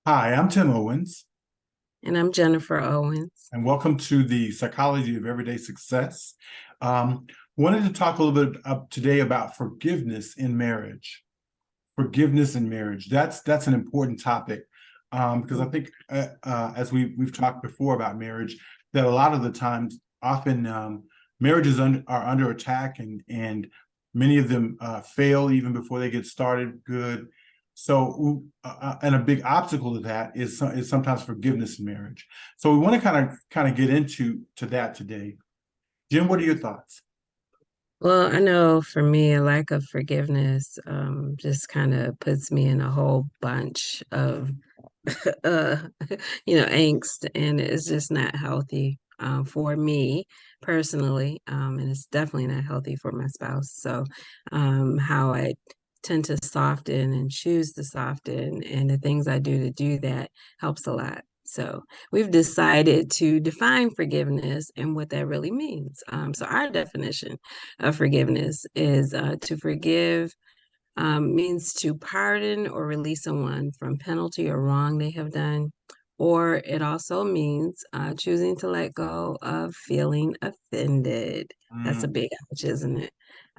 Hi, I'm Tim Owens, And I'm Jennifer Owens. and welcome to the Psychology of Everyday Success. Wanted to talk a little bit today about forgiveness in marriage. Forgiveness in marriage. That's an important topic because I think, as we've talked before about marriage, that a lot of the times, often marriages are under attack, and many of them fail even before they get started good. So, and a big obstacle to that is sometimes forgiveness in marriage. So we want to kind of get into that today. Jim, what are your thoughts? Well, I know for me, a lack of forgiveness just kind of puts me in a whole bunch of, uh, angst, and it's just not healthy for me personally, and it's definitely not healthy for my spouse. So, how I tend to soften and choose to soften, and the things I do to do that helps a lot. So we've decided to define forgiveness and what that really means. So our definition of forgiveness is to forgive means to pardon or release someone from penalty or wrong they have done. Or it also means choosing to let go of feeling offended. That's a Mm, big ouch, isn't it?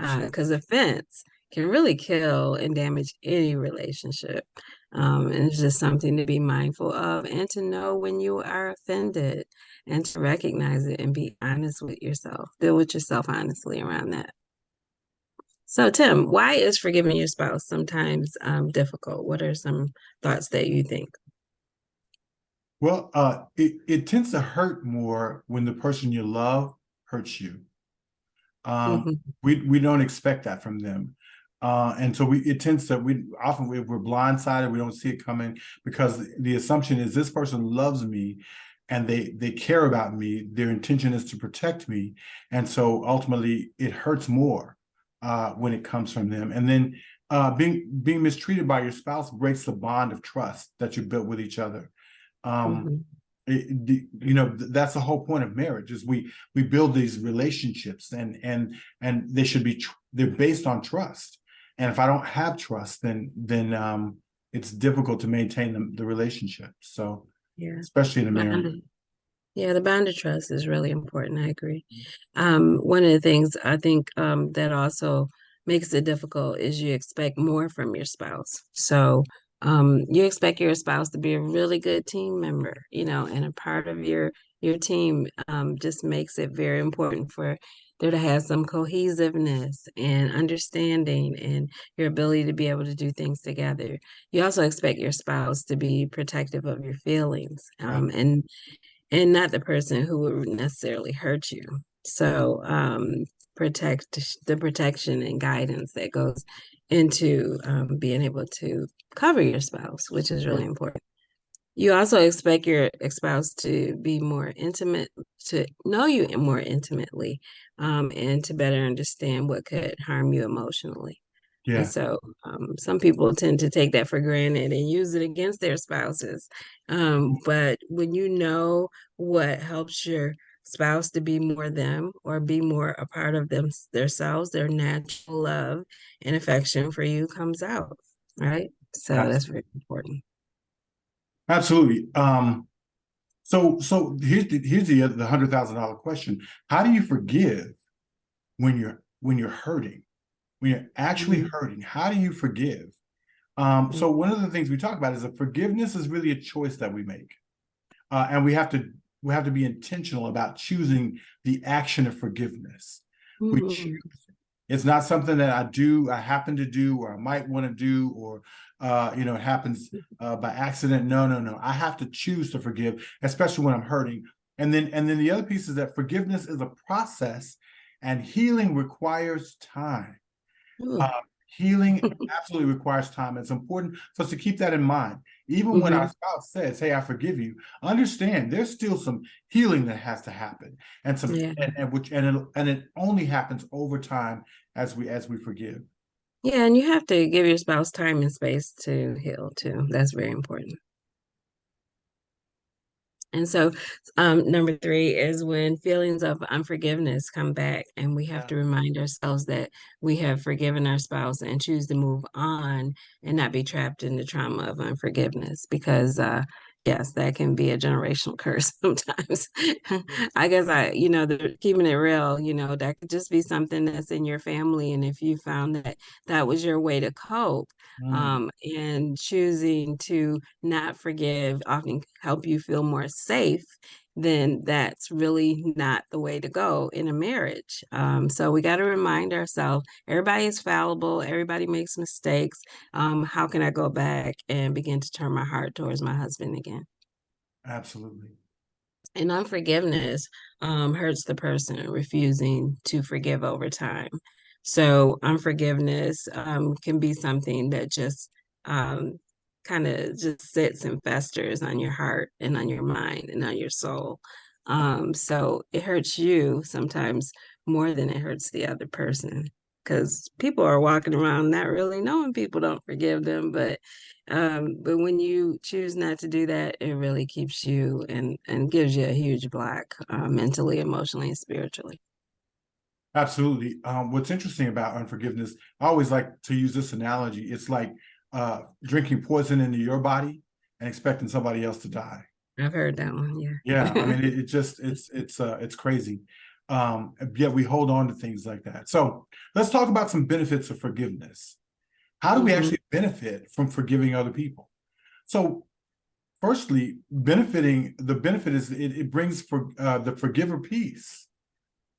sure. Because offense can really kill and damage any relationship. And it's just something to be mindful of and to know when you are offended and to recognize it and be honest with yourself. Deal with yourself honestly around that. So, Tim, why is forgiving your spouse sometimes difficult? What are some thoughts that you think? Well, it tends to hurt more when the person you love hurts you. Um, Hmm. we don't expect that from them. And so it tends to, we often, if we're blindsided, we don't see it coming because the assumption is this person loves me and they care about me. Their intention is to protect me. And so ultimately it hurts more when it comes from them. And then being mistreated by your spouse breaks the bond of trust that you built with each other. Um, Hmm. that's the whole point of marriage is we build these relationships and they should be they're based on trust. And if I don't have trust, then it's difficult to maintain the relationship. So Yeah. especially in a marriage. Bond. Yeah, the bond of trust is really important. I agree. One of the things I think that also makes it difficult is you expect more from your spouse. So you expect your spouse to be a really good team member, and a part of your team just makes it very important for there to have some cohesiveness and understanding and your ability to be able to do things together. You also expect your spouse to be protective of your feelings, and not the person who would necessarily hurt you. So, protect the protection and guidance that goes into being able to cover your spouse, which is really Sure. important. You also expect your spouse to be more intimate, to know you more intimately, and to better understand what could harm you emotionally. And Yeah. so some people tend to take that for granted and use it against their spouses. But when you know what helps your spouse to be more them or be more a part of themselves, their natural love and affection for you comes out, right? So that's Absolutely. very important. Absolutely. So here's the $100,000 question. How do you forgive when you're hurting? When you're actually Mhm. hurting, how do you forgive? So one of the things we talk about is that forgiveness is really a choice that we make, and we have to be intentional about choosing the action of forgiveness. We choose. Mhm. It's not something that I happen to do, or I might want to do, or it happens by accident. No, no, no. I have to choose to forgive, especially when I'm hurting. And then the other piece is that forgiveness is a process, and healing requires time. Mhm. Uh, Healing absolutely requires time. It's important for us to keep that in mind. Even when our Mhm. spouse says, "Hey, I forgive you," understand there's still some healing that has to happen, and some Yeah. and it only happens over time as we forgive. Yeah, and you have to give your spouse time and space to heal too. That's very important. And so, number three is when feelings of unforgiveness come back, and we have Yeah. to remind ourselves that we have forgiven our spouse and choose to move on and not be trapped in the trauma of unforgiveness. Because, yes, that can be a generational curse sometimes. I guess keeping it real, that could just be something that's in your family. And if you found that that was your way to cope, Mm, and choosing to not forgive often help you feel more safe, then that's really not the way to go in a marriage. So we got to remind ourselves everybody is fallible, everybody makes mistakes. How can I go back and begin to turn my heart towards my husband again? absolutely. And unforgiveness hurts the person refusing to forgive over time. So unforgiveness can be something that just um, kind of just sits and festers on your heart and on your mind and on your soul. So it hurts you sometimes more than it hurts the other person because people are walking around not really knowing people don't forgive them, but when you choose not to do that, it really keeps you and gives you a huge block, mentally, emotionally, and spiritually. Absolutely. What's interesting about unforgiveness, I always like to use this analogy. It's like drinking poison into your body and expecting somebody else to die. I've heard that one, Yeah, I yeah. mean, it just it's crazy. Yet we hold on to things like that. So let's talk about some benefits of forgiveness. How do we Hmm. actually benefit from forgiving other people? So, firstly, the benefit is it brings for the forgiver peace.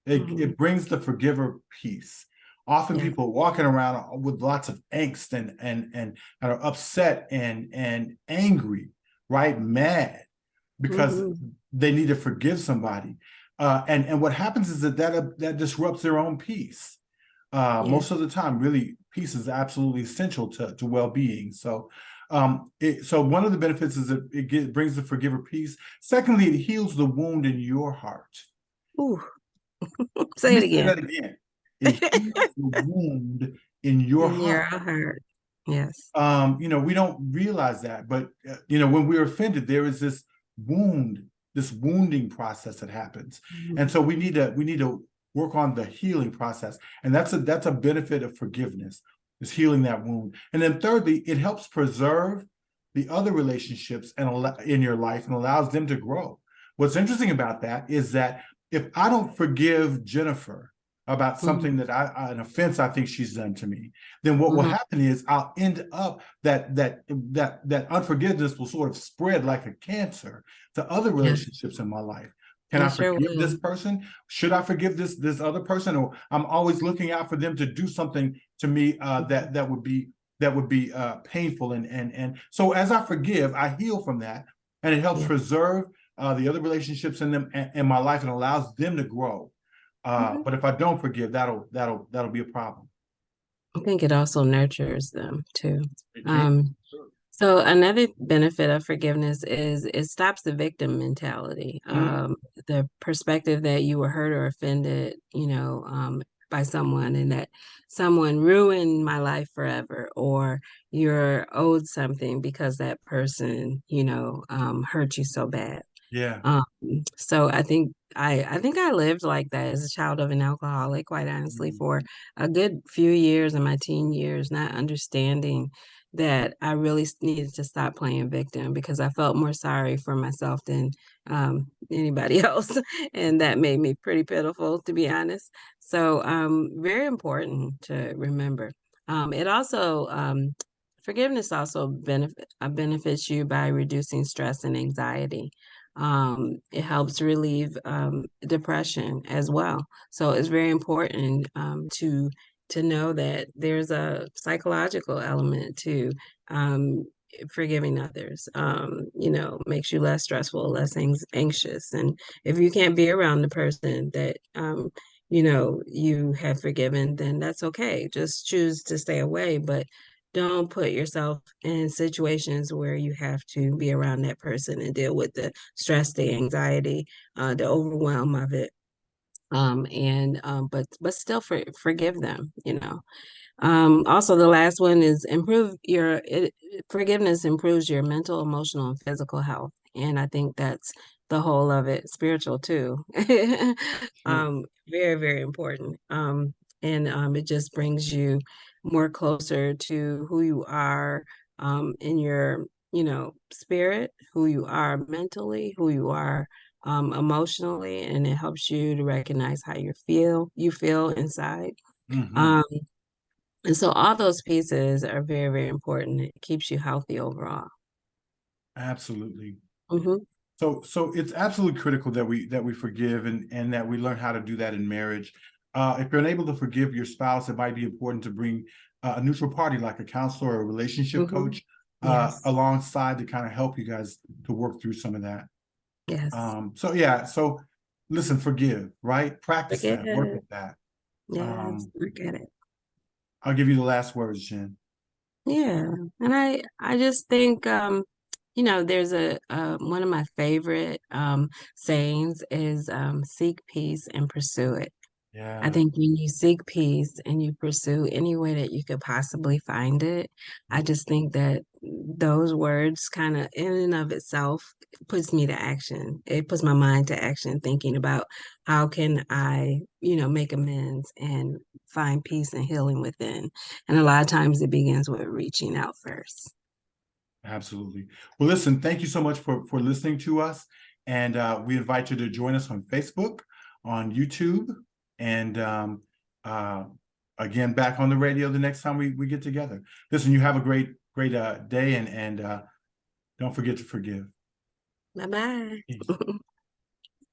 Hmm. It brings the forgiver peace. Often Yeah. people are walking around with lots of angst and are upset and angry, right? Mad because Hmm. they need to forgive somebody. And what happens is that disrupts their own peace. Yeah. Most of the time, really, peace is absolutely essential to well-being. So, so one of the benefits is that brings the forgiver peace. Secondly, it heals the wound in your heart. Ooh, Let say me it say again. that again. It heals the wound in your In your heart. heart. Yes. We don't realize that, but when we're offended, there is this wounding process that happens, and Mhm. so we need to work on the healing process, and that's a benefit of forgiveness, is healing that wound. And then thirdly, it helps preserve the other relationships in your life and allows them to grow. What's interesting about that is that if I don't forgive Jennifer about something Mhm. an offense I think she's done to me, then what will Mhm. happen is I'll end up that unforgiveness will sort of spread like a cancer to other Yes, relationships in my life. Can I it sure forgive this will. person? Should I forgive this other person? Or I'm always looking out for them to do something to me Mhm. that would be painful, and so as I forgive, I heal from that, and it helps Yeah. preserve the other relationships in my life and allows them to grow. Mhm. But if I don't forgive, that'll be a problem. I think it also nurtures them too. It can. Um, Sure. So another benefit of forgiveness is it stops the victim mentality. Mm, The perspective that you were hurt or offended, by someone and that someone ruined my life forever, or you're owed something because that person, hurt you so bad. yeah. Um, so I think I lived like that as a child of an alcoholic, quite honestly, Mm, for a good few years in my teen years, not understanding that I really needed to stop playing victim because I felt more sorry for myself than anybody else, and that made me pretty pitiful, to be honest. So, very important to remember. It also Forgiveness also benefits you by reducing stress and anxiety. It helps relieve depression as well. So it's very important to know that there's a psychological element to um, forgiving others. Makes you less stressful, less anxious, and if you can't be around the person that you have forgiven, then that's okay. Just choose to stay away, but don't put yourself in situations where you have to be around that person and deal with the stress, the anxiety, the overwhelm of it. But still forgive them. Also, the last one is forgiveness improves your mental, emotional, and physical health. And I think that's the whole of it, spiritual too. Sure. Very, very important. And it just brings you more closer to who you are in your, spirit, who you are mentally, who you are emotionally, and it helps you to recognize how you feel inside. Hmm. Um, and so all those pieces are very, very important. It keeps you healthy overall. Absolutely. Hmm. So it's absolutely critical that we forgive and that we learn how to do that in marriage. If you're unable to forgive your spouse, it might be important to bring a neutral party like a counselor or a relationship Hmm. coach Yes. alongside to kind of help you guys to work through some of that. Yes. So yeah, so listen, forgive, right? Practice Forget that, work it. at that. Yes. Um, Forget it. I'll give you the last words, Jen. Yeah. And I just think, there's one of my favorite sayings is seek peace and pursue it. I Yeah. think when you seek peace and you pursue any way that you could possibly find it, I just think that those words kind of in and of itself puts me to action. It puts my mind to action, thinking about how can I, make amends and find peace and healing within. And a lot of times it begins with reaching out first. Absolutely. Well, listen, thank you so much for listening to us. And we invite you to join us on Facebook, on YouTube, and uh, again, back on the radio the next time we get together. Listen, you have a great day and don't forget to forgive. Bye bye. Peace.